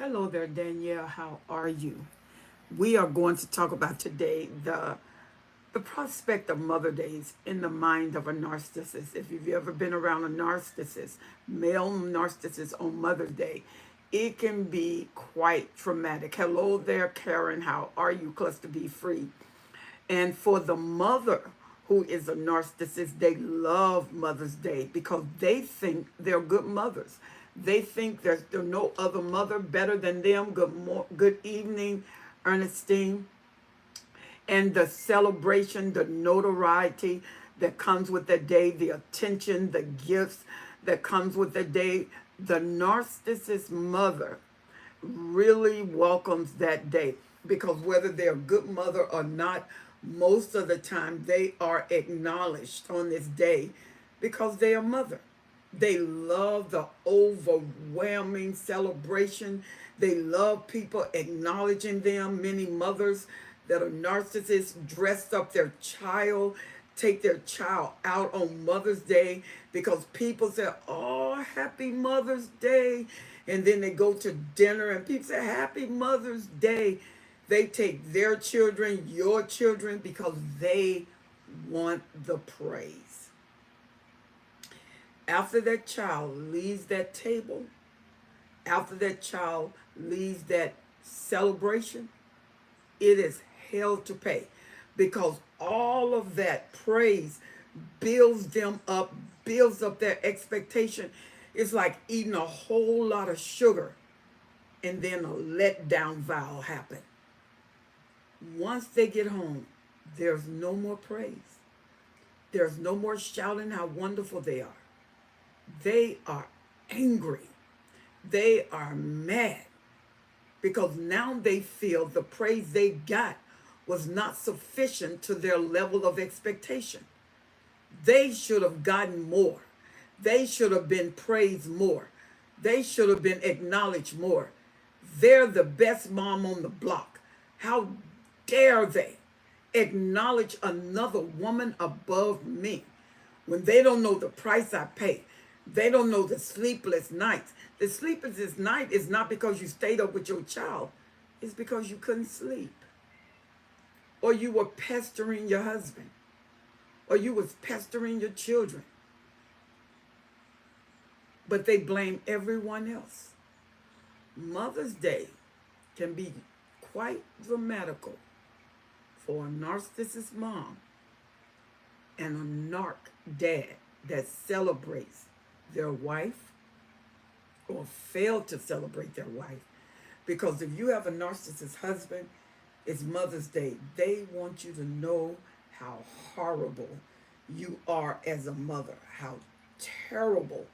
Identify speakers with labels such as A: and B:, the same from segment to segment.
A: Hello there, Danielle. How are you? We are going to talk about today the prospect of Mother Days in the mind of a narcissist. If you've ever been around a narcissist, male narcissist on Mother's Day, it can be quite traumatic. Hello there, Karen. How are you? Cluster B free. And for the mother who is a narcissist, they love Mother's Day because they think they're good mothers. They think there's no other mother better than them. Good evening, Ernestine. And the celebration, the notoriety that comes with the day, the attention, the gifts that comes with the day. The narcissist mother really welcomes that day because whether they're a good mother or not, most of the time they are acknowledged on this day because they are mother. They love the overwhelming celebration. They love people acknowledging them. Many mothers that are narcissists dress up their child, take their child out on Mother's Day because people say, "Oh, happy Mother's Day." And then they go to dinner and people say, "Happy Mother's Day." They take their children, your children, because they want the praise. After that child leaves that table, after that child leaves that celebration, it is hell to pay because all of that praise builds them up, builds up their expectation. It's like eating a whole lot of sugar and then a letdown vow happen. Once they get home, there's no more praise. There's no more shouting how wonderful they are. They are angry. They are mad because now they feel the praise they got was not sufficient to their level of expectation. They should have gotten more. They should have been praised more. They should have been acknowledged more. They're the best mom on the block. How dare they acknowledge another woman above me when they don't know the price I pay? They don't know the sleepless nights. The sleepless night is not because you stayed up with your child. It's because you couldn't sleep. Or you were pestering your husband. Or you was pestering your children. But they blame everyone else. Mother's Day can be quite dramatical for a narcissist mom and a narc dad that celebrates their wife or fail to celebrate their wife. Because if you have a narcissist husband, it's Mother's Day. They want you to know how horrible you are as a mother, how terrible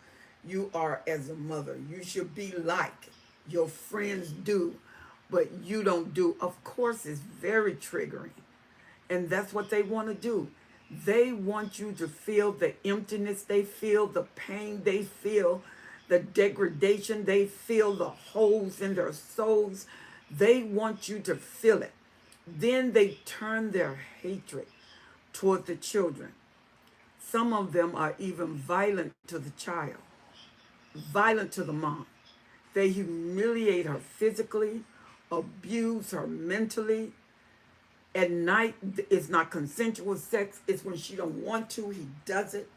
A: you are as a mother. You should be like your friends do, but you don't do. Of course, it's very triggering. And that's what they want to do. They want you to feel the emptiness they feel, the pain they feel, the degradation they feel, the holes in their souls. They want you to feel it. Then they turn their hatred toward the children. Some of them are even violent to the child, violent to the mom. They humiliate her physically, abuse her mentally. At night, it's not consensual sex. It's when she don't want to, he does it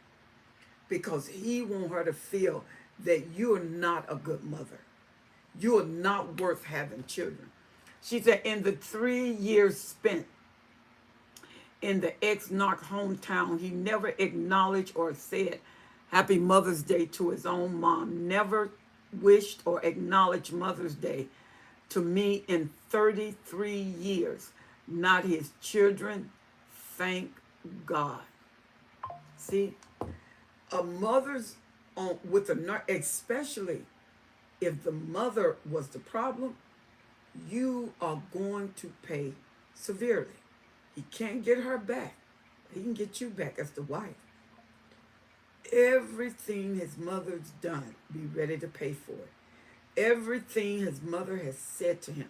A: because he wants her to feel that you are not a good mother. You are not worth having children. She said in the 3 years spent in the ex-narc hometown, he never acknowledged or said Happy Mother's Day to his own mom. Never wished or acknowledged Mother's Day to me in 33 years. Not his children. Thank God. See, a mother's on with a especially if the mother was the problem, you are going to pay severely. He can't get her back. He can get you back as the wife. Everything his mother's done, be ready to pay for it. Everything his mother has said to him,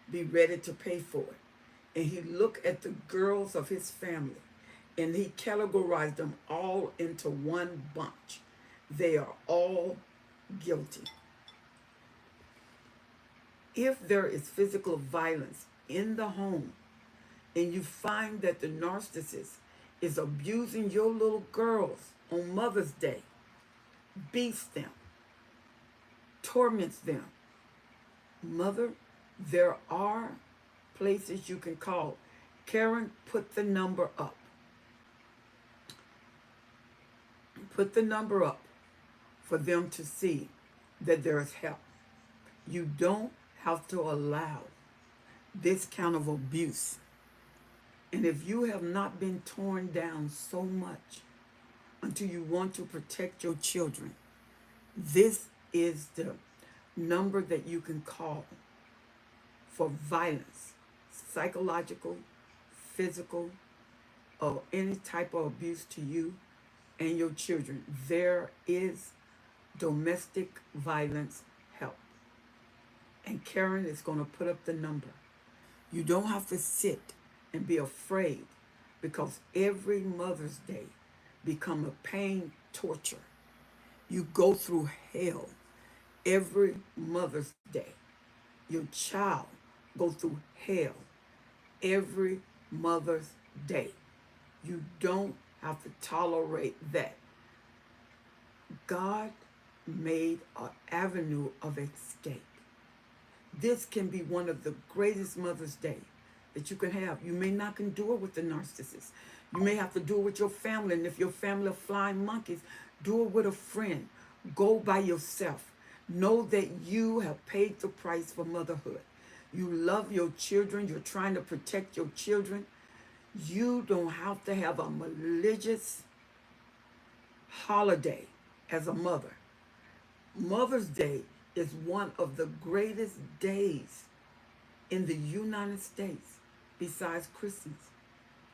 A: be ready to pay for it. And he looked at the girls of his family and he categorized them all into one bunch. They are all guilty. If there is physical violence in the home and you find that the narcissist is abusing your little girls on Mother's Day, beats them, torments them, mother, there are places you can call. Karen, put the number up. Put the number up for them to see that there is help. You don't have to allow this kind of abuse. And if you have not been torn down so much until you want to protect your children, this is the number that you can call for violence, psychological, physical, or any type of abuse to you and your children. There is domestic violence help. And Karen is going to put up the number. You don't have to sit and be afraid, because every Mother's Day become a pain torture. You go through hell every Mother's Day. Your child go through hell every Mother's Day. You don't have to tolerate that. God made an avenue of escape. This can be one of the greatest Mother's Day that you can have. You may not can do it with the narcissist. You may have to do it with your family. And if your family are flying monkeys, do it with a friend. Go by yourself. Know that you have paid the price for motherhood. You love your children. You're trying to protect your children. You don't have to have a religious holiday as a mother. Mother's Day is one of the greatest days in the United States besides Christmas.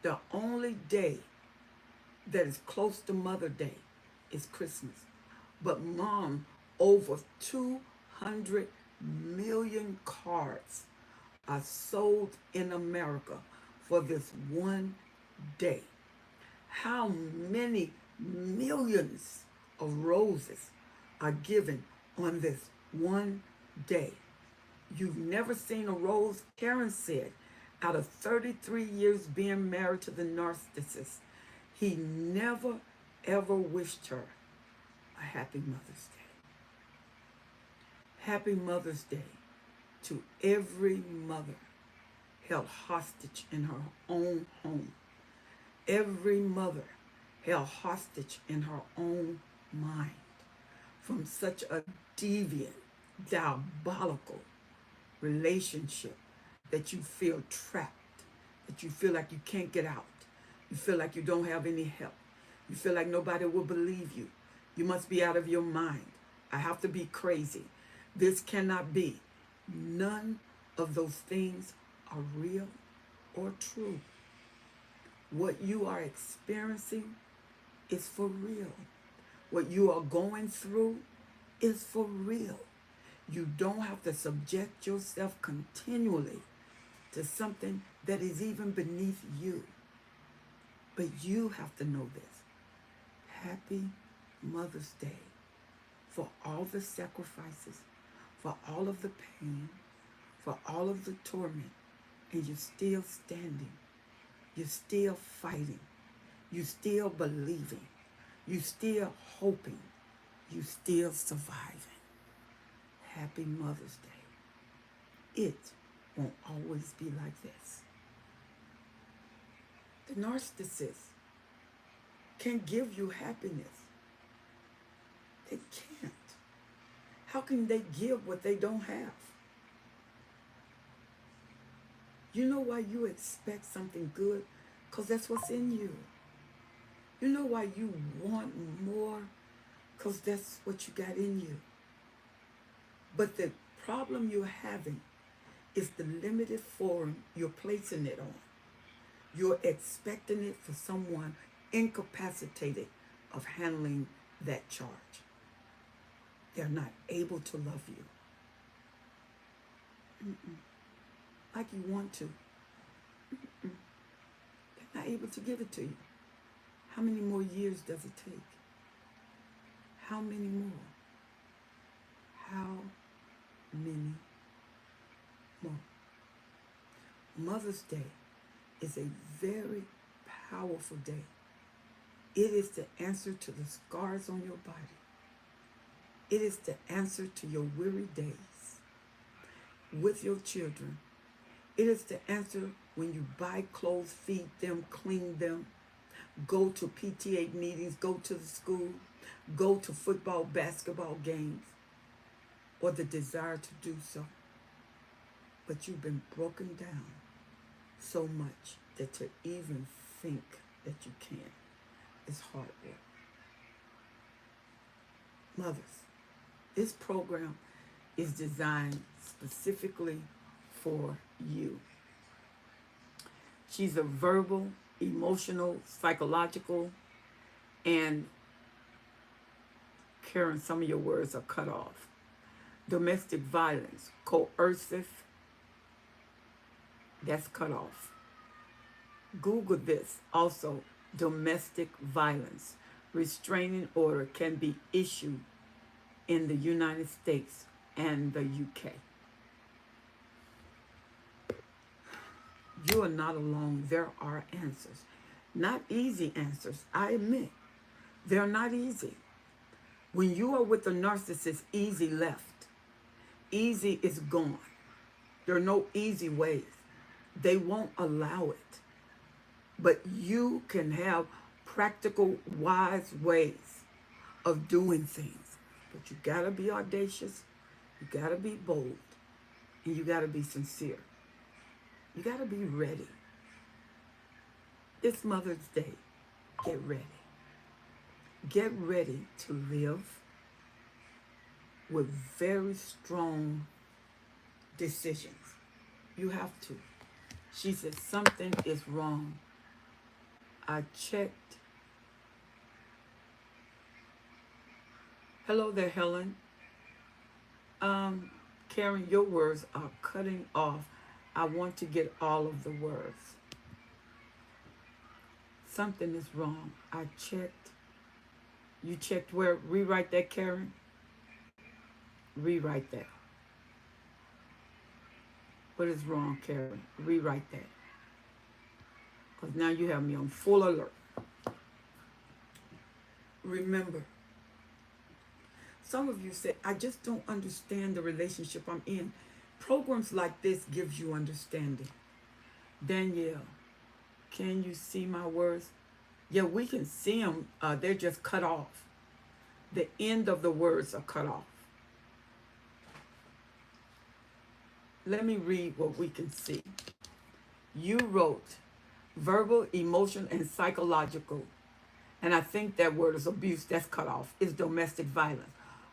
A: The only day that is close to Mother's Day is Christmas. But Mom, over 200 million cards are sold in America for this one day. How many millions of roses are given on this one day? You've never seen a rose. Karen said, out of 33 years being married to the narcissist, he never ever wished her a happy Mother's Day. Happy Mother's Day to every mother held hostage in her own home. Every mother held hostage in her own mind from such a deviant, diabolical relationship that you feel trapped, that you feel like you can't get out. You feel like you don't have any help. You feel like nobody will believe you. You must be out of your mind. I have to be crazy. This cannot be. None of those things are real or true. What you are experiencing is for real. What you are going through is for real. You don't have to subject yourself continually to something that is even beneath you. But you have to know this. Happy Mother's Day for all the sacrifices, for all of the pain, for all of the torment, and you're still standing. You're still fighting. You're still believing. You're still hoping. You're still surviving. Happy Mother's Day. It won't always be like this. The narcissist can give you happiness. They can't. How can they give what they don't have? You know why you expect something good? Because that's what's in you. You know why you want more? Because that's what you got in you. But the problem you're having is the limited forum you're placing it on. You're expecting it for someone incapacitated of handling that charge. They're not able to love you like you want to. They're not able to give it to you. How many more years does it take? How many more? How many more. Mother's Day is a very powerful day. It is the answer to the scars on your body. It is the answer to your weary days with your children. It is the answer when you buy clothes, feed them, clean them, go to PTA meetings, go to the school, go to football, basketball games, or the desire to do so. But you've been broken down so much that to even think that you can is hard work. Mothers, this program is designed specifically for you. She's a verbal, emotional, psychological, and Karen, some of your words are cut off. Domestic violence, coercive, that's cut off. Google this also, domestic violence. Restraining order can be issued in the United States and the UK. You are not alone. There are answers. Not easy answers, I admit. They're not easy. When you are with a narcissist, easy left. Easy is gone. There are no easy ways. They won't allow it. But you can have practical, wise ways of doing things. But you gotta be audacious, you gotta be bold, and you gotta be sincere. You gotta be ready. It's Mother's Day. Get ready. Get ready to live with very strong decisions. You have to. She said something is wrong. I checked. Hello there, Helen. Karen, your words are cutting off. I want to get all of the words. Something is wrong. I checked. You checked where? Rewrite that, Karen. Rewrite that. What is wrong, Karen? Rewrite that. Because now you have me on full alert. Remember, some of you say, I just don't understand the relationship I'm in. Programs like this gives you understanding. Danielle, can you see my words? Yeah, we can see them. They're just cut off. The end of the words are cut off. Let me read what we can see. You wrote verbal, emotional, and psychological. And I think that word is abuse. That's cut off. It's domestic violence.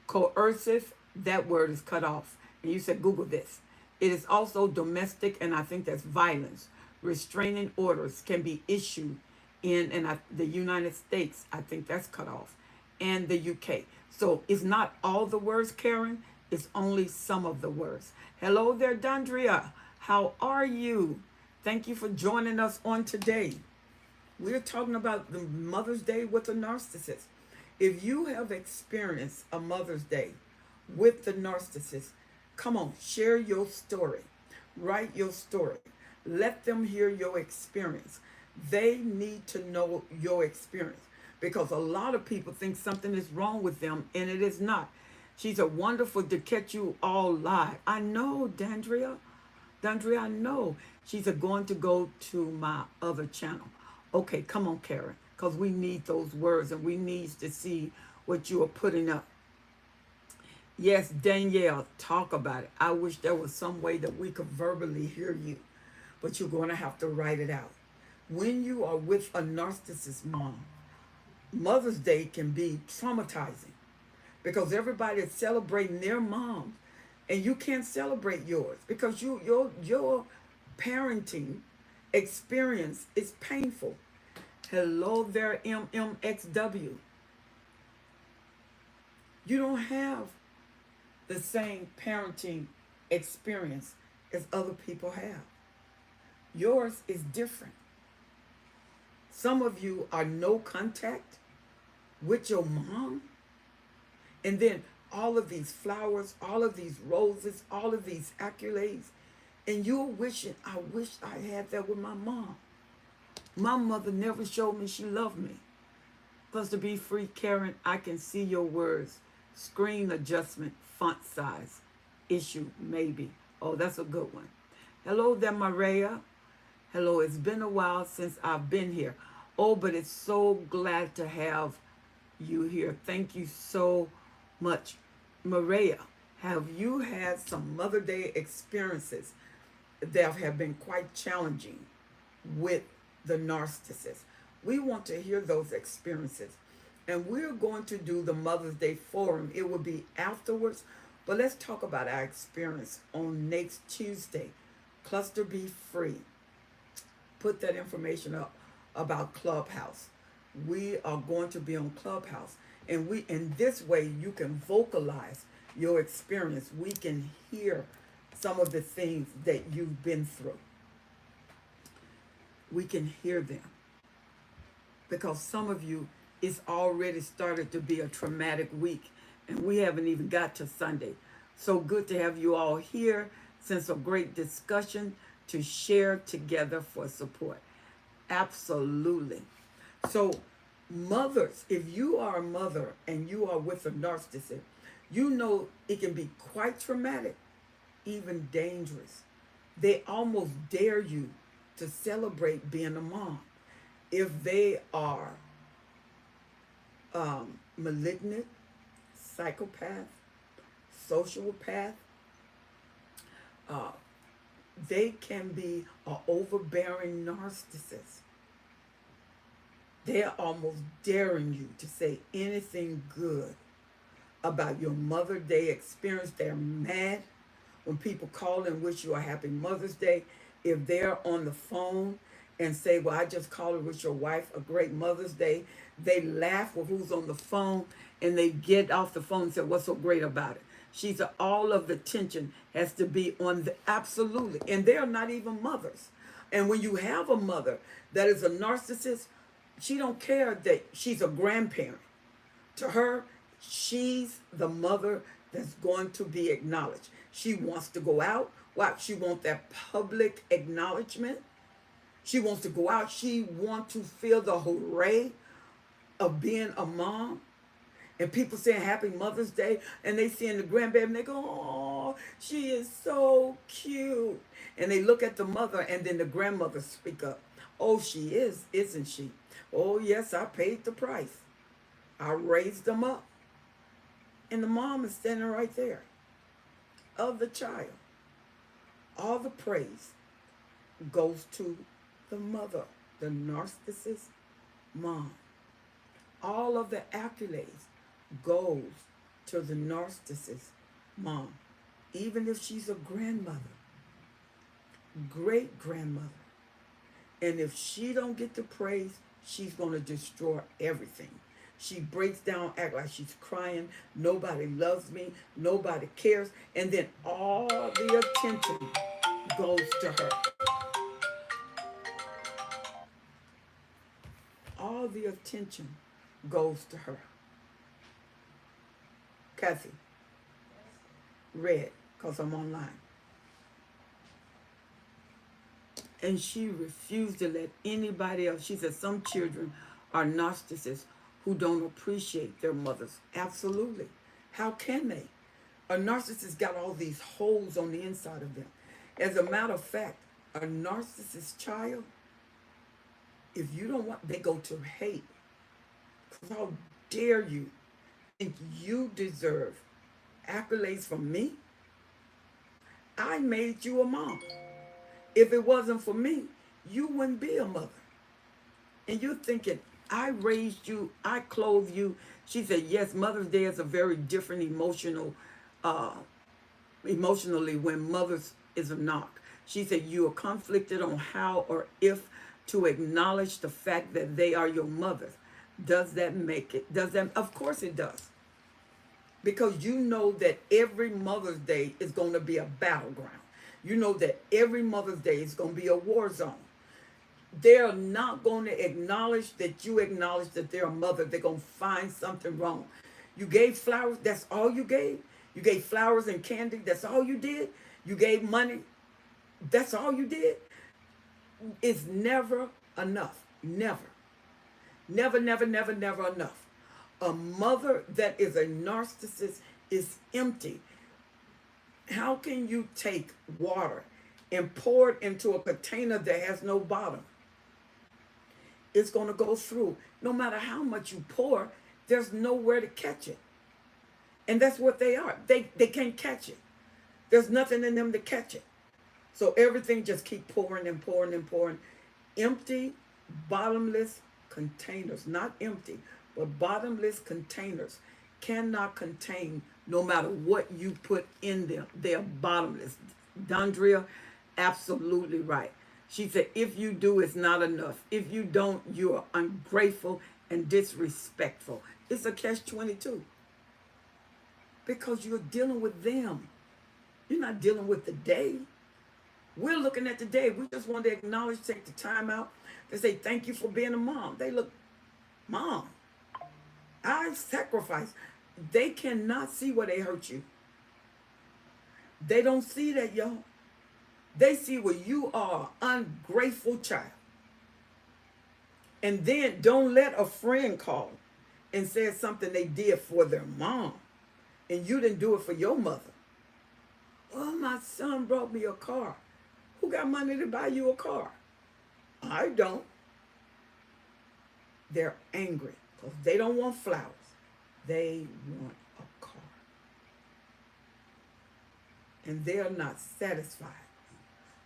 A: Coercive, that word is cut off. And you said, Google this. It is also domestic, and I think that's violence. Restraining orders can be issued in the United States. I think that's cut off. And the UK. So it's not all the words, Karen. It's only some of the words. Hello there, Dondria. How are you? Thank you for joining us on today. We're talking about the Mother's Day with a narcissist. If you have experienced a Mother's Day with the narcissist, come on, share your story. Write your story. Let them hear your experience. They need to know your experience because a lot of people think something is wrong with them and it is not. She's a wonderful to catch you all live. I know, Dandria. Dandria, I know. She's going to go to my other channel. Okay, come on, Karen, because we need those words and we need to see what you are putting up. Yes, Danielle, talk about it. I wish there was some way that we could verbally hear you, but you're going to have to write it out. When you are with a narcissist mom, Mother's Day can be traumatizing because everybody is celebrating their mom and you can't celebrate yours because your parenting experience is painful. Hello there, MMXW. You don't have the same parenting experience as other people have. Yours is different. Some of you are no contact with your mom, and then all of these flowers, all of these roses, all of these accolades, And you're wishing, I wish I had that with my mom. My mother never showed me she loved me. Plus, to be free, Karen, I can see your words. Screen adjustment, font size. Issue, maybe. Oh, that's a good one. Hello there, Maria. Hello, it's been a while since I've been here. Oh, but it's so glad to have you here. Thank you so much. Maria, have you had some Mother Day experiences that have been quite challenging with the narcissist? We want to hear those experiences. And we're going to do the Mother's Day Forum. It will be afterwards. But let's talk about our experience on next Tuesday. Cluster B free. Put that information up about Clubhouse. We are going to be on Clubhouse. And in this way, you can vocalize your experience. We can hear some of the things that you've been through. We can hear them. Because some of you, it's already started to be a traumatic week. And we haven't even got to Sunday. So good to have you all here. Since a great discussion to share together for support. Absolutely. So mothers, if you are a mother and you are with a narcissist, you know it can be quite traumatic, even dangerous. They almost dare you to celebrate being a mom. If they are malignant, psychopath, sociopath, they can be an overbearing narcissist. They're almost daring you to say anything good about your Mother's Day experience. They're mad when people call and wish you a happy Mother's Day. If they're on the phone and say, well, I just called and wish your wife a great Mother's Day, they laugh with who's on the phone and they get off the phone and say, what's so great about it? She said all of the tension has to be on the absolutely. And they're not even mothers. And when you have a mother that is a narcissist, she don't care that she's a grandparent. To her, she's the mother that's going to be acknowledged. She wants to go out. Why? She wants that public acknowledgement. She wants to go out. She wants to feel the hooray of being a mom. And people saying Happy Mother's Day, and they seeing the grandbaby, and they go, oh, she is so cute. And they look at the mother, and then the grandmother speak up. Oh, she is, isn't she? Oh, yes, I paid the price. I raised them up. And the mom is standing right there of the child. All the praise goes to the mother, the narcissist mom. All of the accolades goes to the narcissist mom, even if she's a grandmother, great grandmother. And if she don't get the praise, she's going to destroy everything. She breaks down, act like she's crying. Nobody loves me. Nobody cares. And then all the attention goes to her. All the attention goes to her. Kathy, read, because I'm online. And she refused to let anybody else. She said some children are narcissists who don't appreciate their mothers. Absolutely. How can they? A narcissist got all these holes on the inside of them. As a matter of fact, a narcissist child, if you don't want, they go to hate. How dare you think you deserve accolades from me? I made you a mom. If it wasn't for me, you wouldn't be a mother. And you're thinking, I raised you, I clothed you. She said, yes, Mother's Day is a very different emotionally when mothers is a knock. She said, you are conflicted on how or if to acknowledge the fact that they are your mothers. Does that make it? Does that? Of course it does. Because you know that every Mother's Day is going to be a battleground. You know that every Mother's Day is going to be a war zone. They're not going to acknowledge that you acknowledge that they're a mother. They're going to find something wrong. You gave flowers, that's all you gave? You gave flowers and candy, that's all you did? You gave money? That's all you did? It's never enough. Never. Never, never, never, never enough. A mother that is a narcissist is empty. How can you take water and pour it into a container that has no bottom? It's going to go through. No matter how much you pour, there's nowhere to catch it. And that's what they are. They can't catch it. There's nothing in them to catch it. So everything just keep pouring and pouring and pouring. Empty, bottomless containers. Not empty, but bottomless containers cannot contain no matter what you put in them. They're bottomless. Dondria, absolutely right. She said, if you do, it's not enough. If you don't, you are ungrateful and disrespectful. It's a catch-22. Because you're dealing with them. You're not dealing with the day. We're looking at the day. We just want to acknowledge, take the time out to say thank you for being a mom. They look, Mom, I sacrificed. They cannot see where they hurt you. They don't see that, y'all. They see where you are, ungrateful child. And then don't let a friend call and say something they did for their mom and you didn't do it for your mother. Oh, my son brought me a car. Who got money to buy you a car? I don't. They're angry because they don't want flowers. They want a car. And they're not satisfied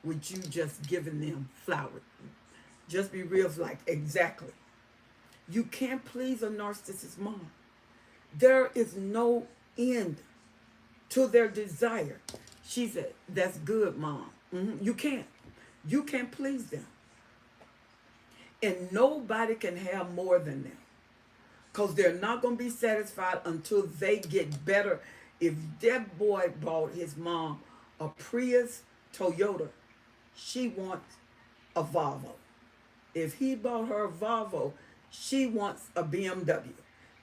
A: with you just giving them flowers. Just be real, like, exactly. You can't please a narcissist mom. There is no end to their desire. She said, that's good, Mom. You can't. You can't please them. And nobody can have more than them. Because they're not going to be satisfied until they get better. If that boy bought his mom a Prius Toyota, she wants a Volvo. If he bought her a Volvo, she wants a BMW.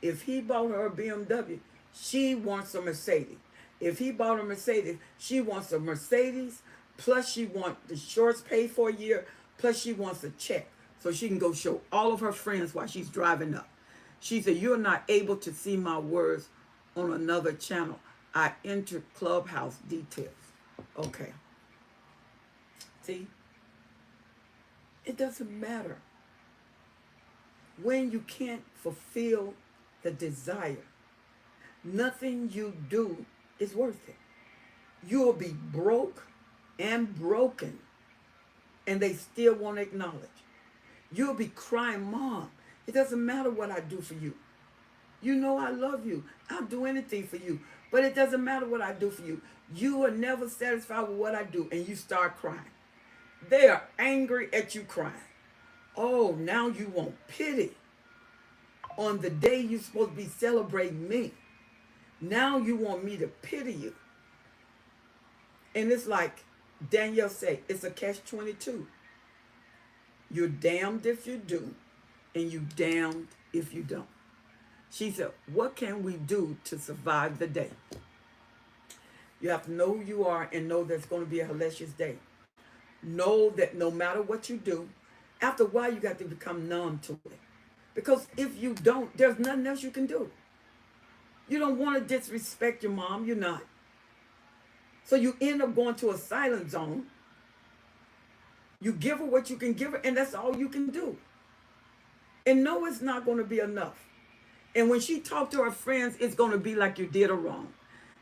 A: If he bought her a BMW, she wants a Mercedes. If he bought a Mercedes, she wants a Mercedes, plus she wants the shorts paid for a year, plus she wants a check so she can go show all of her friends while she's driving up. She said, you're not able to see my words on another channel. I entered Clubhouse details. Okay. See? It doesn't matter. When you can't fulfill the desire, nothing you do is worth it. You'll be broke and broken, and they still won't acknowledge. You'll be crying, Mom, it doesn't matter what I do for you. You know I love you. I'll do anything for you. But it doesn't matter what I do for you. You are never satisfied with what I do, and you start crying. They are angry at you crying. Oh, now you want pity. On the day you're supposed to be celebrating me, now you want me to pity you. And it's like Danielle said, it's a catch-22. You're damned if you do, and you're damned if you don't. She said, what can we do to survive the day? You have to know who you are and know there's going to be a hellacious day. Know that no matter what you do, after a while you got to become numb to it. Because if you don't, there's nothing else you can do. You don't want to disrespect your mom. You're not. So you end up going to a silent zone. You give her what you can give her, and that's all you can do. And no, it's not going to be enough. And when she talked to her friends, it's going to be like you did her wrong.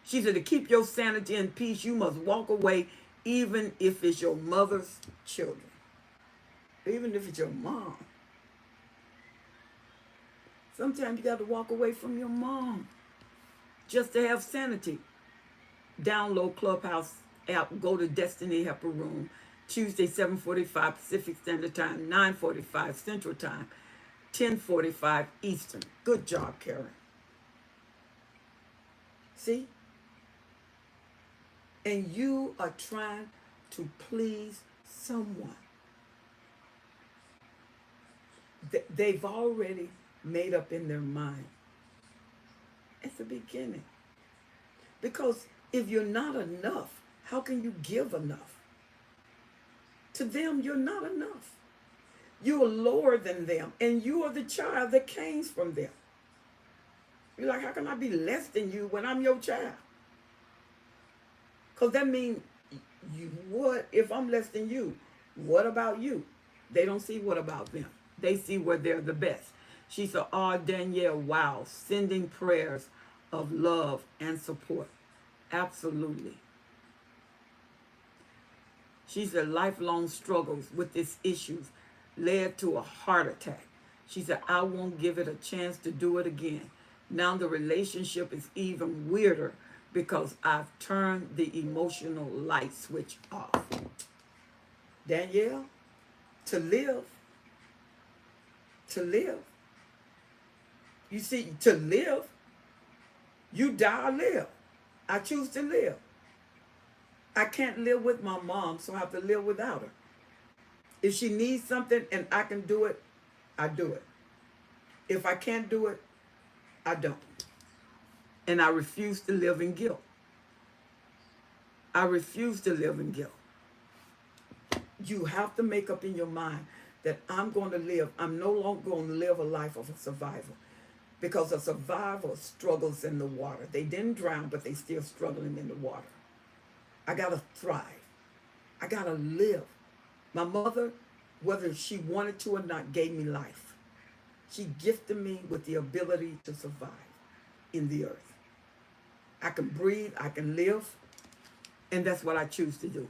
A: She said, to keep your sanity and peace, you must walk away, even if it's your mother's children. Even if it's your mom. Sometimes you got to walk away from your mom just to have sanity. Download Clubhouse app, go to Destiny Helper Room, Tuesday, 7:45 Pacific Standard Time, 9:45 Central Time, 10:45 Eastern. Good job, Karen. See? And you are trying to please someone. They've already made up in their mind at the beginning. Because if you're not enough, how can you give enough? To them, you're not enough. You are lower than them, and you are the child that came from them. You're like, how can I be less than you when I'm your child? Because that means, what if I'm less than you? What about you? They don't see what about them. They see where they're the best. She said, oh, Danielle, wow, sending prayers of love and support. Absolutely. She said, lifelong struggles with these issues led to a heart attack. She said, I won't give it a chance to do it again. Now the relationship is even weirder because I've turned the emotional light switch off. Danielle, to live, you see, to live, you die or live. I choose to live. I can't live with my mom, so I have to live without her. If she needs something and I can do it, I do it. If I can't do it, I don't. And I refuse to live in guilt. I refuse to live in guilt. You have to make up in your mind that I'm going to live. I'm no longer going to live a life of a survivor, because a survivor struggles in the water. They didn't drown, but they still struggling in the water. I got to thrive. I got to live. My mother, whether she wanted to or not, gave me life. She gifted me with the ability to survive in the earth. I can breathe, I can live, and that's what I choose to do.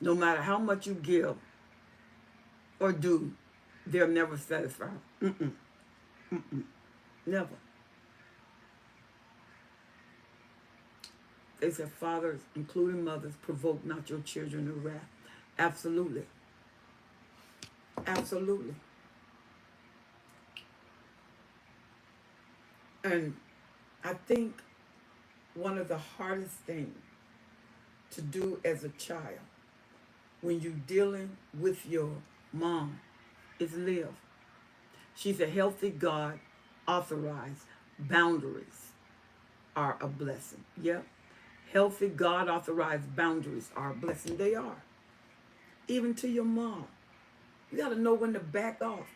A: No matter how much you give or do, they'll never satisfy. Never. They said, fathers, including mothers, provoke not your children to wrath. Absolutely. Absolutely. And I think one of the hardest things to do as a child when you're dealing with your mom is live. She's a healthy God authorized boundaries are a blessing. Yep. Healthy God authorized boundaries are a blessing. They are. Even to your mom. You got to know when to back off,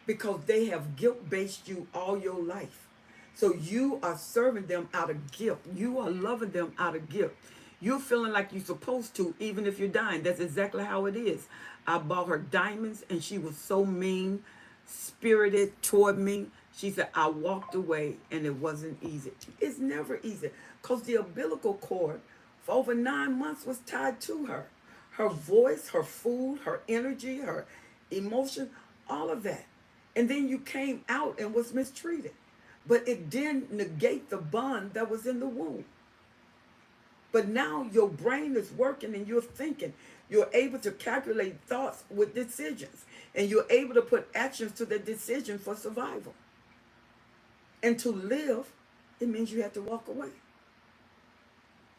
A: because they have guilt-based you all your life. So you are serving them out of guilt. You are loving them out of guilt. You're feeling like you're supposed to, even if you're dying. That's exactly how it is. I bought her diamonds, and she was so mean, spirited toward me. She said, I walked away, and it wasn't easy. It's never easy, because the umbilical cord for over 9 months was tied to her. Her voice, her food, her energy, her emotion, all of that. And then you came out and was mistreated. But it didn't negate the bond that was in the womb. But now your brain is working and you're thinking. You're able to calculate thoughts with decisions. And you're able to put actions to the decision for survival. And to live, it means you have to walk away.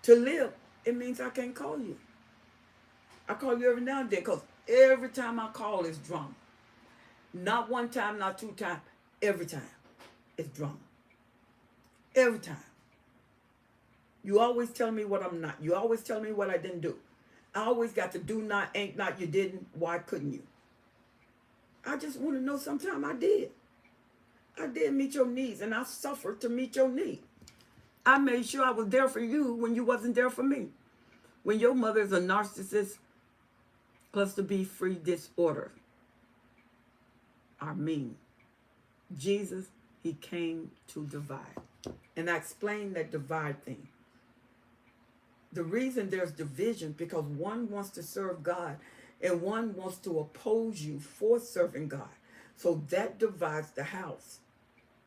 A: To live, it means I can't call you. I call you every now and then, because every time I call is drama. Not one time, not two times. Every time it's drama. Every time. You always tell me what I'm not. You always tell me what I didn't do. I always got to do not, ain't not, you didn't. Why couldn't you? I just want to know sometime I did. I did meet your needs, and I suffered to meet your need. I made sure I was there for you when you wasn't there for me. When your mother's a narcissist, cluster B free disorder are mean. Jesus, he came to divide. And I explained that divide thing. The reason there's division, because one wants to serve God and one wants to oppose you for serving God. So that divides the house.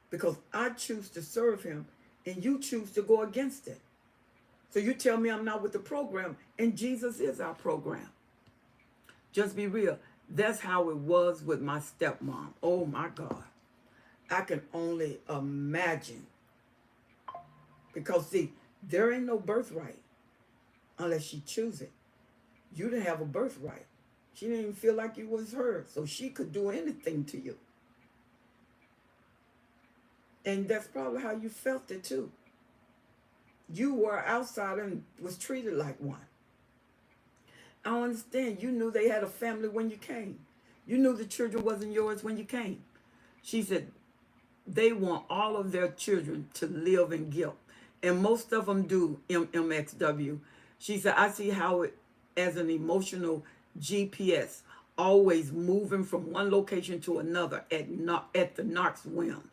A: Because I choose to serve him and you choose to go against it. So you tell me I'm not with the program, and Jesus is our program. Just be real. That's how it was with my stepmom. Oh my God. I can only imagine. Because see, there ain't no birthright unless she choose it. You didn't have a birthright. She didn't even feel like you was her. So she could do anything to you. And that's probably how you felt it too. You were an outsider and was treated like one. I don't understand. You knew they had a family when you came. You knew the children wasn't yours when you came. She said they want all of their children to live in guilt. And most of them do, MXW. She said, I see how it as an emotional GPS, always moving from one location to another at the narc's whim,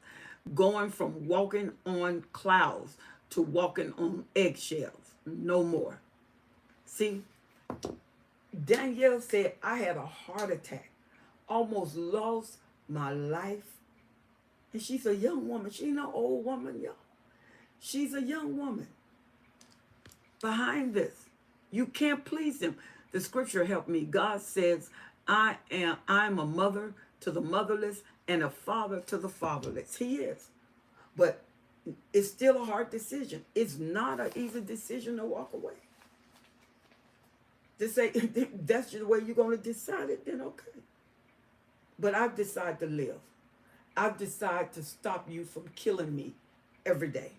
A: going from walking on clouds to walking on eggshells. No more. See, Danielle said, I had a heart attack, almost lost my life. And she's a young woman. She's not an old woman, y'all. She's a young woman. Behind this, you can't please him. The scripture helped me. God says, I'm a mother to the motherless and a father to the fatherless. He is. But it's still a hard decision. It's not an easy decision to walk away. To say, that's the way you're going to decide it, then okay. But I've decided to live. I've decided to stop you from killing me every day.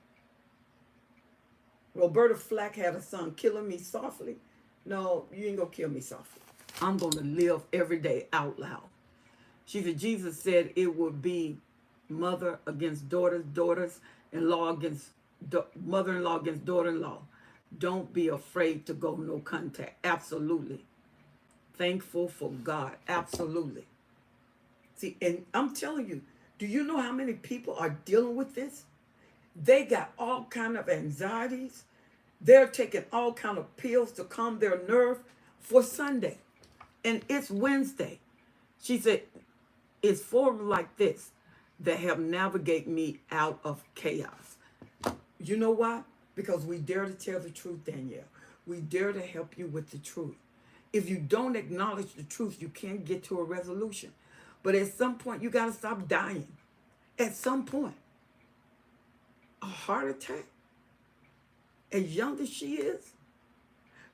A: Roberta Flack had a song, Killing Me Softly. No, you ain't going to kill me softly. I'm going to live every day out loud. She said, Jesus said it would be mother against daughters, daughters-in-law against mother-in-law against daughter-in-law. Don't be afraid to go no contact. Absolutely. Thankful for God. Absolutely. See, and I'm telling you, do you know how many people are dealing with this? They got all kind of anxieties. They're taking all kind of pills to calm their nerve for Sunday. And it's Wednesday. She said, it's forms like this that help navigate me out of chaos. You know why? Because we dare to tell the truth, Danielle. We dare to help you with the truth. If you don't acknowledge the truth, you can't get to a resolution. But at some point, you got to stop dying. At some point. A heart attack, as young as she is,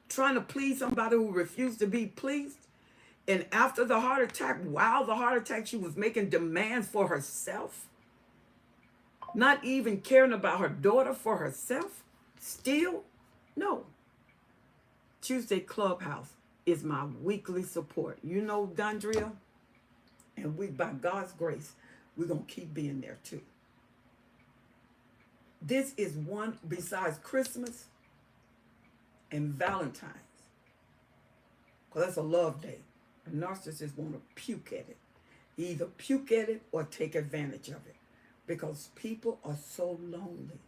A: trying to please somebody who refused to be pleased. And after the heart attack, while the heart attack, she was making demands for herself, not even caring about her daughter for herself. Still, no. Tuesday Clubhouse is my weekly support. You know, Dondria, and we, by God's grace, we're going to keep being there too. This is one, besides Christmas and Valentine's, because that's a love day. A narcissist want to puke at it. Either puke at it or take advantage of it, because people are so lonely.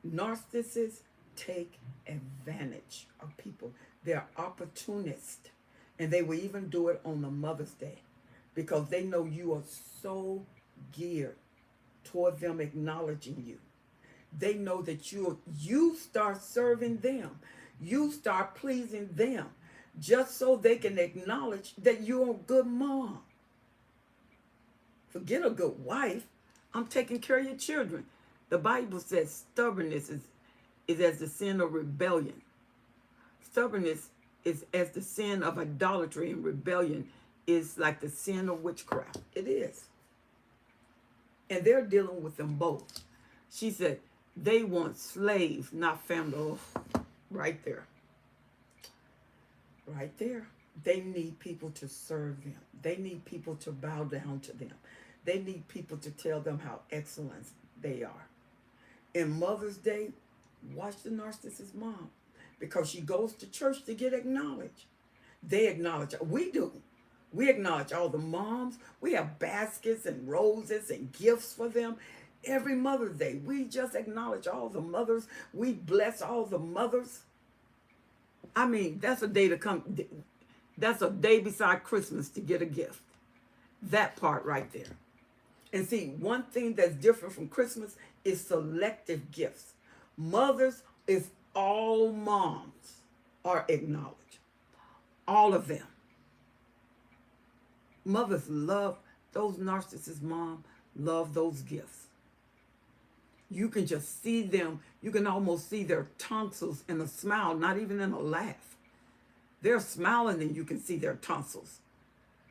A: Narcissists take advantage of people. They're opportunists, and they will even do it on the Mother's Day, because they know you are so geared toward them acknowledging you. They know that you start serving them. You start pleasing them just so they can acknowledge that you're a good mom. Forget a good wife. I'm taking care of your children. The Bible says stubbornness is as the sin of rebellion. Stubbornness is as the sin of idolatry, and rebellion is like the sin of witchcraft. It is. And they're dealing with them both. She said they want slaves, not family. Oh, right there. Right there. They need people to serve them. They need people to bow down to them. They need people to tell them how excellent they are. In Mother's Day, watch the narcissist mom, because she goes to church to get acknowledged. They acknowledge. We do. We acknowledge all the moms. We have baskets and roses and gifts for them. Every Mother's Day, we just acknowledge all the mothers. We bless all the mothers. I mean, that's a day to come. That's a day beside Christmas to get a gift. That part right there. And see, one thing that's different from Christmas is selective gifts. Mothers is all moms are acknowledged. All of them. Mothers love those narcissist moms, love those gifts. You can just see them. You can almost see their tonsils in a smile, not even in a laugh. They're smiling and you can see their tonsils.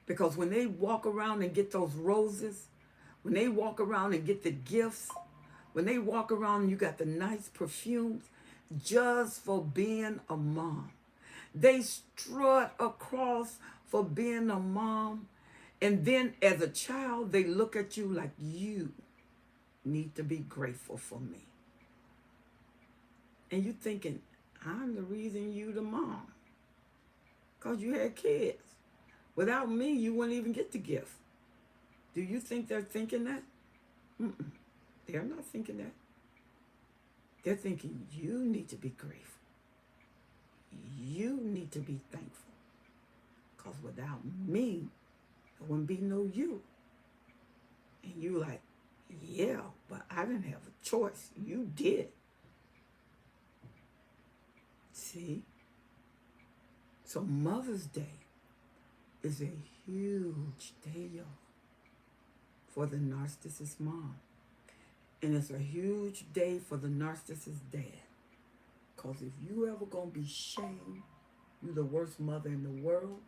A: Because when they walk around and get those roses, when they walk around and get the gifts, when they walk around and you got the nice perfumes, just for being a mom. They strut across for being a mom. And then as a child, they look at you like you need to be grateful for me. And you thinking, I'm the reason you the mom. Because you had kids. Without me, you wouldn't even get the gift. Do you think they're thinking that? Mm-mm. They're not thinking that. They're thinking you need to be grateful. You need to be thankful. Because without me, there wouldn't be no you. And you like, yeah, but I didn't have a choice. You did. See? So Mother's Day is a huge day, y'all, for the narcissist mom. And it's a huge day for the narcissist dad. Because if you ever going to be shamed, you're the worst mother in the world.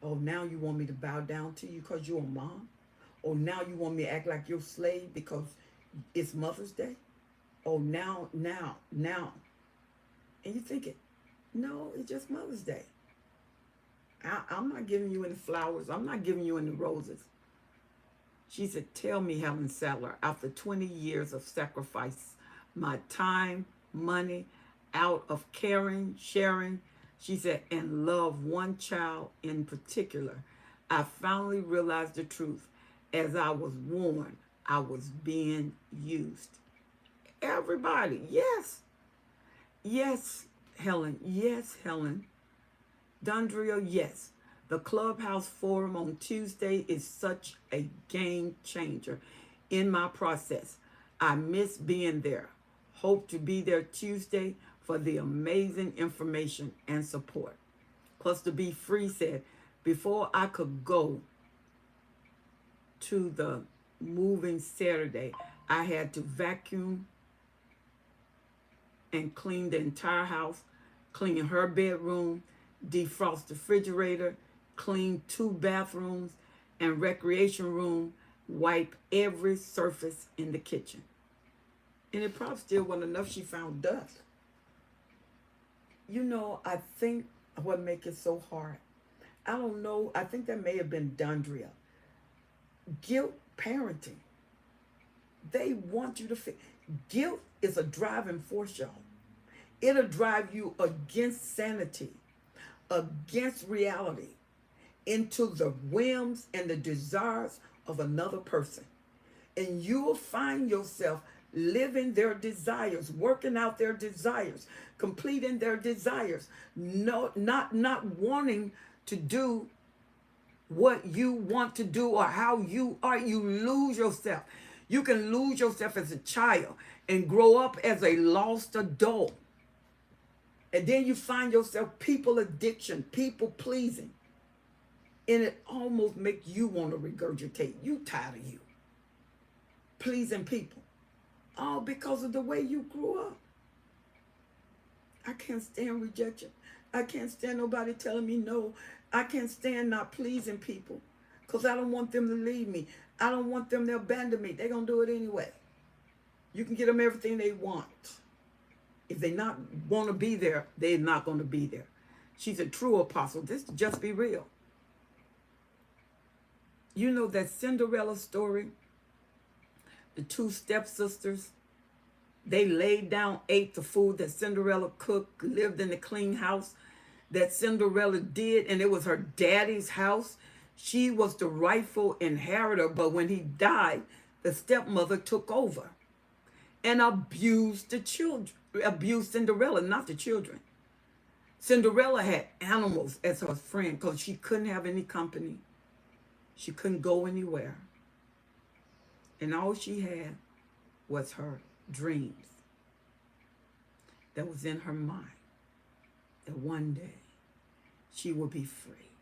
A: Oh, now you want me to bow down to you because you're a mom? Or now you want me to act like you're a slave because it's Mother's Day? Oh, now. And you thinking, no, it's just Mother's Day. I'm not giving you any flowers. I'm not giving you any roses. She said, tell me, Helen Sadler, after 20 years of sacrifice, my time, money, out of caring, sharing, she said, and love one child in particular, I finally realized the truth. As I was warned, I was being used. Everybody, yes. Yes, Helen. Yes, Helen. Dondria, yes. The Clubhouse Forum on Tuesday is such a game changer in my process. I miss being there. Hope to be there Tuesday for the amazing information and support. Plus, to be free said, before I could go to the moving Saturday, I had to vacuum and clean the entire house, clean her bedroom, defrost the refrigerator, clean 2 bathrooms and recreation room, wipe every surface in the kitchen. And it probably still wasn't enough. She found dust. You know, I think what makes it so hard, I don't know, I think that may have been Dondria. Guilt parenting. They want you to feel. Guilt is a driving force, y'all. It'll drive you against sanity, against reality, into the whims and the desires of another person. And you will find yourself living their desires, working out their desires, completing their desires, no, not wanting to do what you want to do or how you are. You lose yourself. You can lose yourself as a child and grow up as a lost adult. And then you find yourself people addiction, people pleasing. And it almost makes you want to regurgitate. You tired of you pleasing people. All because of the way you grew up. I can't stand rejection. I can't stand nobody telling me no. I can't stand not pleasing people because I don't want them to leave me. I don't want them to abandon me. They're going to do it anyway. You can get them everything they want. If they not want to be there, they're not going to be there. She's a true apostle. This just be real. You know that Cinderella story? The 2 stepsisters, they laid down, ate the food that Cinderella cooked, lived in the clean house that Cinderella did, and it was her daddy's house. She was the rightful inheritor, but when he died, the stepmother took over and abused the children, abused Cinderella, not the children. Cinderella had animals as her friend because she couldn't have any company. She couldn't go anywhere. And all she had was her dreams that was in her mind, that one day she will be free.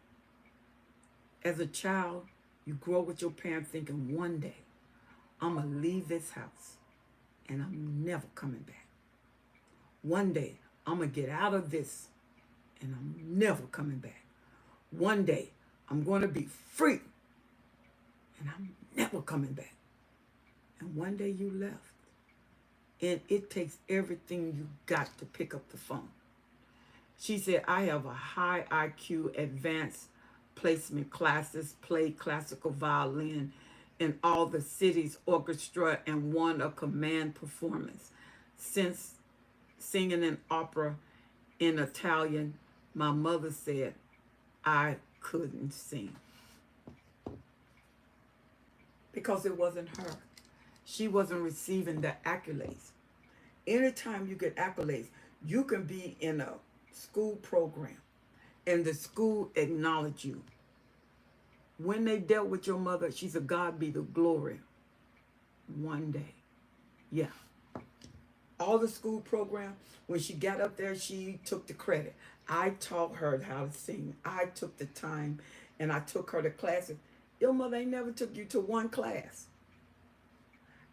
A: As a child, you grow with your parents thinking, one day I'm going to leave this house and I'm never coming back. One day I'm going to get out of this and I'm never coming back. One day I'm going to be free and I'm never coming back. And one day you left. And it takes everything you got to pick up the phone. She said, I have a high IQ, advanced placement classes, played classical violin in all the city's orchestra, and won a command performance. Since singing an opera in Italian, my mother said I couldn't sing because it wasn't her. She wasn't receiving the accolades. Anytime you get accolades, you can be in a school program and the school acknowledge you. When they dealt with your mother, she said, God be the glory one day. Yeah. All the school program, when she got up there, she took the credit. I taught her how to sing. I took the time and I took her to classes. Your mother ain't never took you to one class.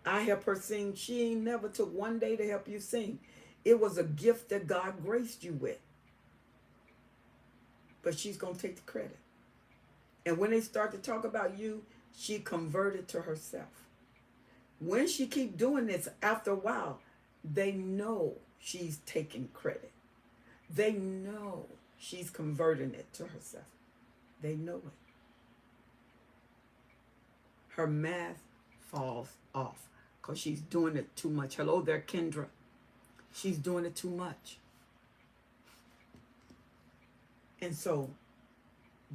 A: I helped her sing. She ain't never took one day to help you sing. It was a gift that God graced you with. But she's going to take the credit. And when they start to talk about you, she converted to herself. When she keep doing this, after a while, they know she's taking credit. They know she's converting it to herself. They know it. Her mask falls off because she's doing it too much. Hello there, Kendra. She's doing it too much. And so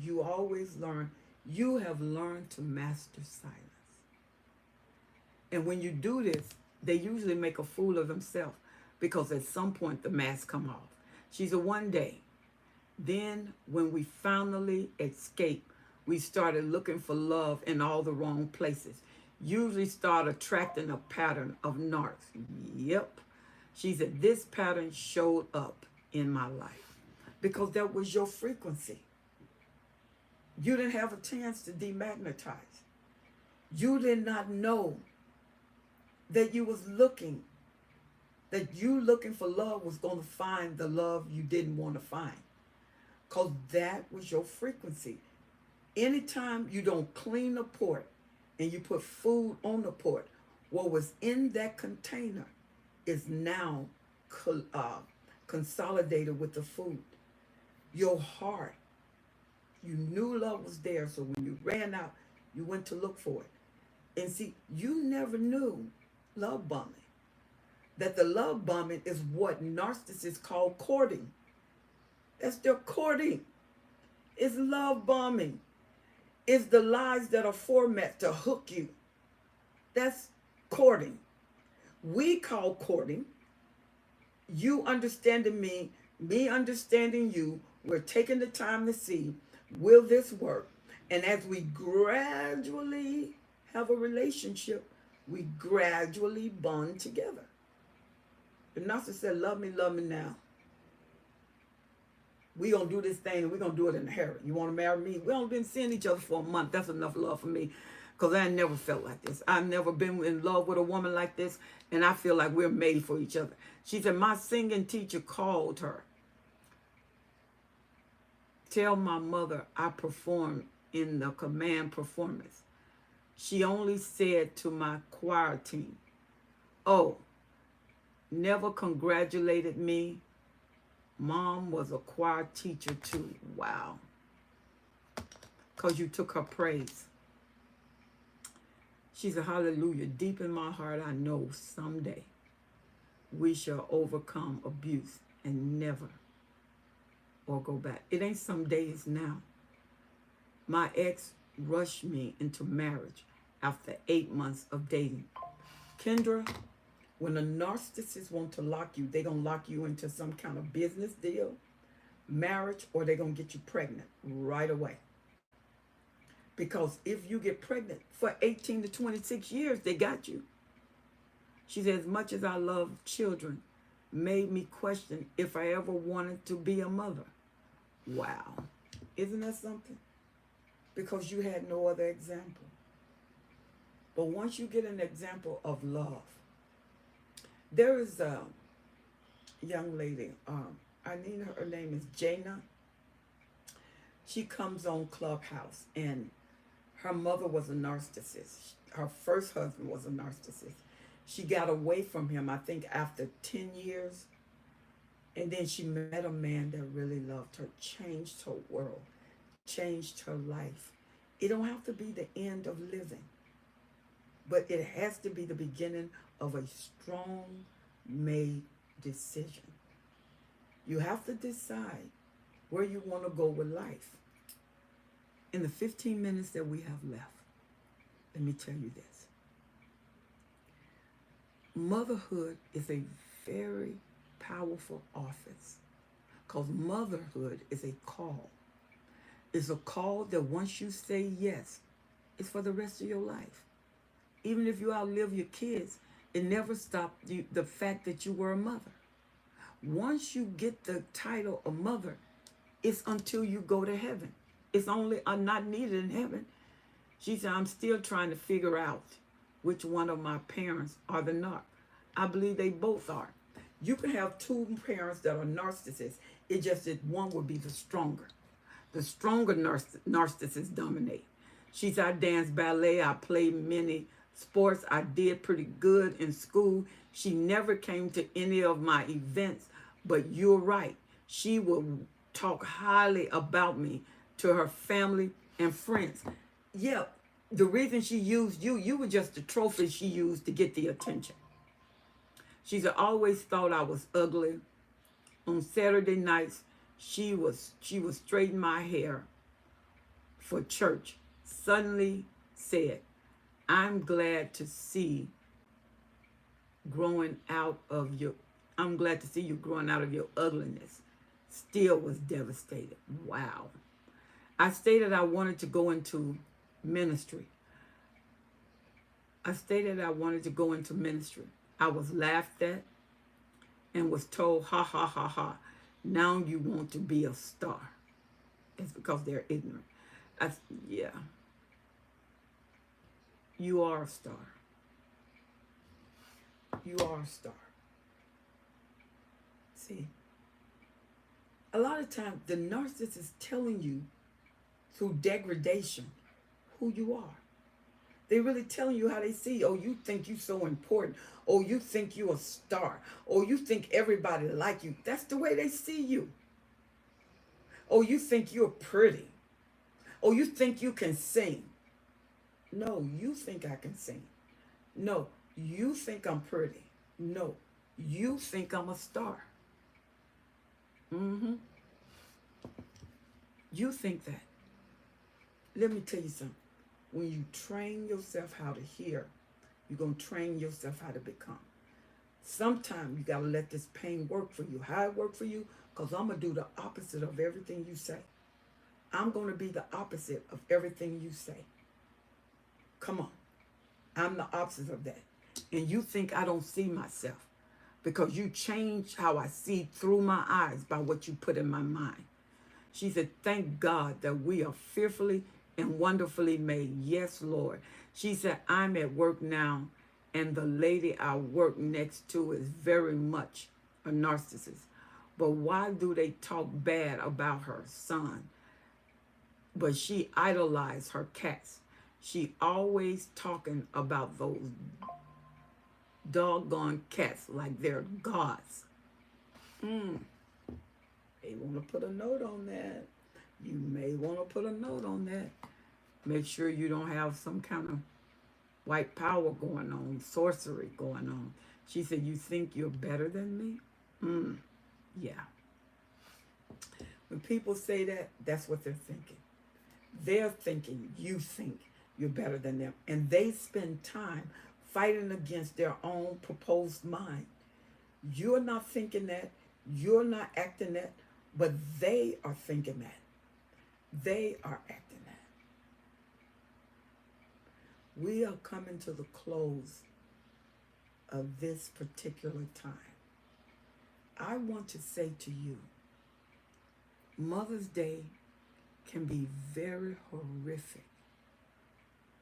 A: you always learn. You have learned to master silence. And when you do this, they usually make a fool of themselves because at some point the mask come off. She said one day, then when we finally escaped, we started looking for love in all the wrong places. Usually start attracting a pattern of narcs. Yep. She said this pattern showed up in my life because that was your frequency. You didn't have a chance to demagnetize. You did not know that you was looking, that you looking for love was going to find the love you didn't want to find. Because that was your frequency. Anytime you don't clean the pot and you put food on the pot, what was in that container is now consolidated with the food. Your heart, you knew love was there, so when you ran out, you went to look for it. And see, you never knew love bombing. That the love bombing is what narcissists call courting. That's their courting. It's love bombing. It's the lies that are format to hook you. That's courting. We call courting. You understanding me, me understanding you. We're taking the time to see, will this work? And as we gradually have a relationship, we gradually bond together. The narcissist said, love me now. We gonna do this thing and we're gonna do it in a hurry. You wanna marry me? We only been seeing each other for a month. That's enough love for me. Because I never felt like this. I've never been in love with a woman like this. And I feel like we're made for each other. She said, my singing teacher called her. Tell my mother I performed in the command performance. She only said to my choir team, oh, never congratulated me. Mom was a choir teacher too. Wow. Because you took her praise. She said, hallelujah. Deep in my heart, I know someday we shall overcome abuse and never or go back. It ain't some days now. My ex rushed me into marriage after 8 months of dating. Kendra, when a narcissist want to lock you, they going to lock you into some kind of business deal, marriage, or they going to get you pregnant right away. Because if you get pregnant for 18 to 26 years, they got you. She said, as much as I love children, made me question if I ever wanted to be a mother. Wow. Isn't that something? Because you had no other example. But once you get an example of love, there is a young lady, her name is Jana. She comes on Clubhouse, and her mother was a narcissist. Her first husband was a narcissist. She got away from him, I think, after 10 years. And then she met a man that really loved her, changed her world, changed her life. It don't have to be the end of living, but it has to be the beginning of a strong made decision. You have to decide where you want to go with life. In the 15 minutes that we have left, let me tell you this. Motherhood is a very powerful office because motherhood is a call. It's a call that once you say yes, it's for the rest of your life. Even if you outlive your kids, it never stopped you, the fact that you were a mother. Once you get the title of mother, it's until you go to heaven. It's only not needed in heaven. She said, I'm still trying to figure out which one of my parents are the narc. I believe they both are. You can have two parents that are narcissists. It's just that one would be the stronger. The stronger narcissists dominate. She said, I danced ballet. I played many sports. I did pretty good in school. She never came to any of my events, but you're right. She will talk highly about me to her family and friends. Yeah, the reason she used you, you were just the trophy she used to get the attention. She's always thought I was ugly. On Saturday nights, she was straightening my hair for church. Suddenly said, I'm glad to see growing out of your, I'm glad to see you growing out of your ugliness. Still was devastated. Wow. I stated I wanted to go into ministry. I was laughed at and was told, ha, ha, ha, ha. Now you want to be a star. It's because they're ignorant. Yeah. You are a star. You are a star. See, a lot of times the narcissist is telling you through degradation who you are. They're really telling you how they see. Oh, you think you're so important. Oh, you think you're a star. Oh, you think everybody like you. That's the way they see you. Oh, you think you're pretty. Oh, you think you can sing. No, you think I can sing. No, you think I'm pretty. No, you think I'm a star. Mm-hmm. You think that. Let me tell you something. When you train yourself how to hear, you're going to train yourself how to become. Sometimes you got to let this pain work for you. How it work for you? Because I'm going to do the opposite of everything you say. I'm going to be the opposite of everything you say. Come on. I'm the opposite of that. And you think I don't see myself because you change how I see through my eyes by what you put in my mind. She said, thank God that we are fearfully and wonderfully made. Yes, Lord. She said, I'm at work now, and the lady I work next to is very much a narcissist. But why do they talk bad about her son? But she idolized her cats. She always talking about those doggone cats like they're gods. They want to put a note on that. You may want to put a note on that. Make sure you don't have some kind of white power going on, sorcery going on. She said, you think you're better than me? Yeah. When people say that, that's what they're thinking. They're thinking you think you're better than them. And they spend time fighting against their own proposed mind. You're not thinking that. You're not acting that. But they are thinking that. They are acting that. We are coming to the close of this particular time. I want to say to you, Mother's Day can be very horrific,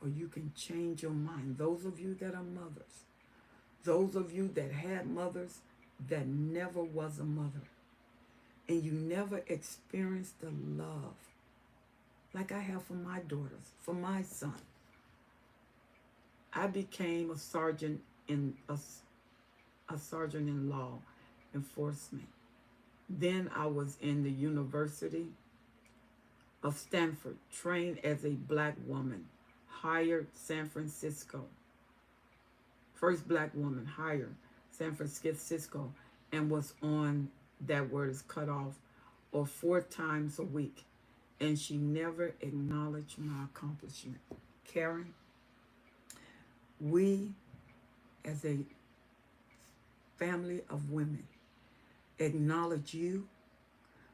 A: or you can change your mind. Those of you that are mothers, those of you that had mothers that never was a mother, and you never experienced the love like I have for my daughters, for my son. I became a sergeant in law enforcement. Then I was in the University of Stanford, trained as a black woman, hired San Francisco. First black woman hired San Francisco, and was on, that word is cut off, or 4 times a week. And she never acknowledged my accomplishment. Karen, we as a family of women acknowledge you.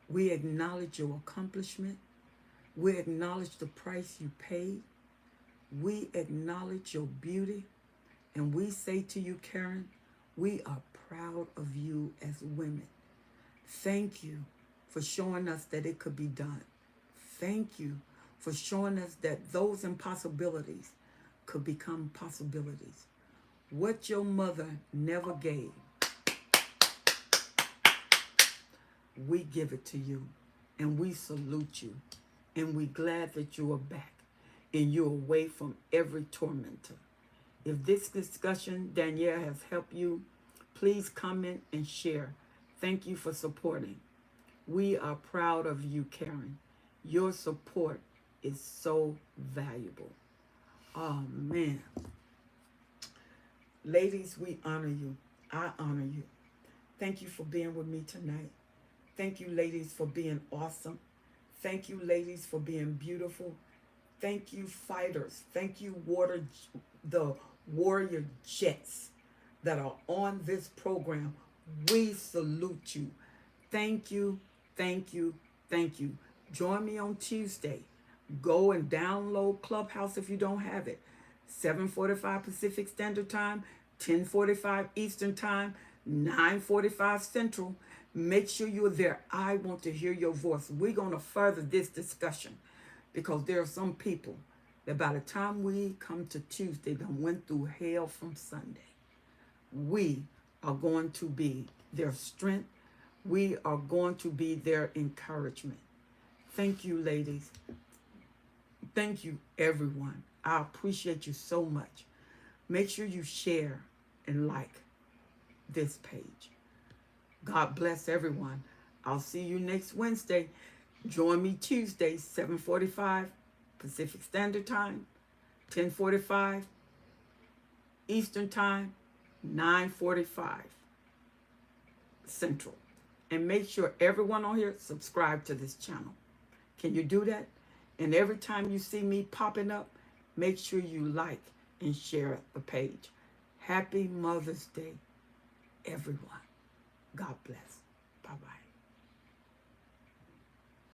A: We acknowledge your accomplishment. We acknowledge the price you paid. We acknowledge your beauty. And we say to you, Karen, we are proud of you as women. Thank you for showing us that it could be done. Thank you for showing us that those impossibilities could become possibilities. What your mother never gave, we give it to you. And we salute you. And we're glad that you are back and you're away from every tormentor. If this discussion, Danielle, has helped you, please comment and share. Thank you for supporting. We are proud of you, Karen. Your support is so valuable. Oh, man. Ladies, we honor you. I honor you. Thank you for being with me tonight. Thank you, ladies, for being awesome. Thank you, ladies, for being beautiful. Thank you, fighters. Thank you, the warrior jets that are on this program. We salute you. Thank you, thank you, thank you. Join me on Tuesday. Go and download Clubhouse if you don't have it. 7:45 Pacific Standard Time, 10:45 Eastern Time, 9:45 Central. Make sure you're there. I want to hear your voice. We're going to further this discussion because there are some people that by the time we come to Tuesday, they went through hell from Sunday. We are going to be their strength. We are going to be their encouragement. Thank you, ladies. Thank you, everyone. I appreciate you so much. Make sure you share and like this page. God bless everyone. I'll see you next Wednesday. Join me Tuesday, 7:45 Pacific Standard Time, 10:45 Eastern Time, 9:45 Central. And make sure everyone on here subscribe to this channel. Can you do that? And every time you see me popping up, make sure you like and share the page. Happy Mother's Day, everyone. God bless. Bye-bye.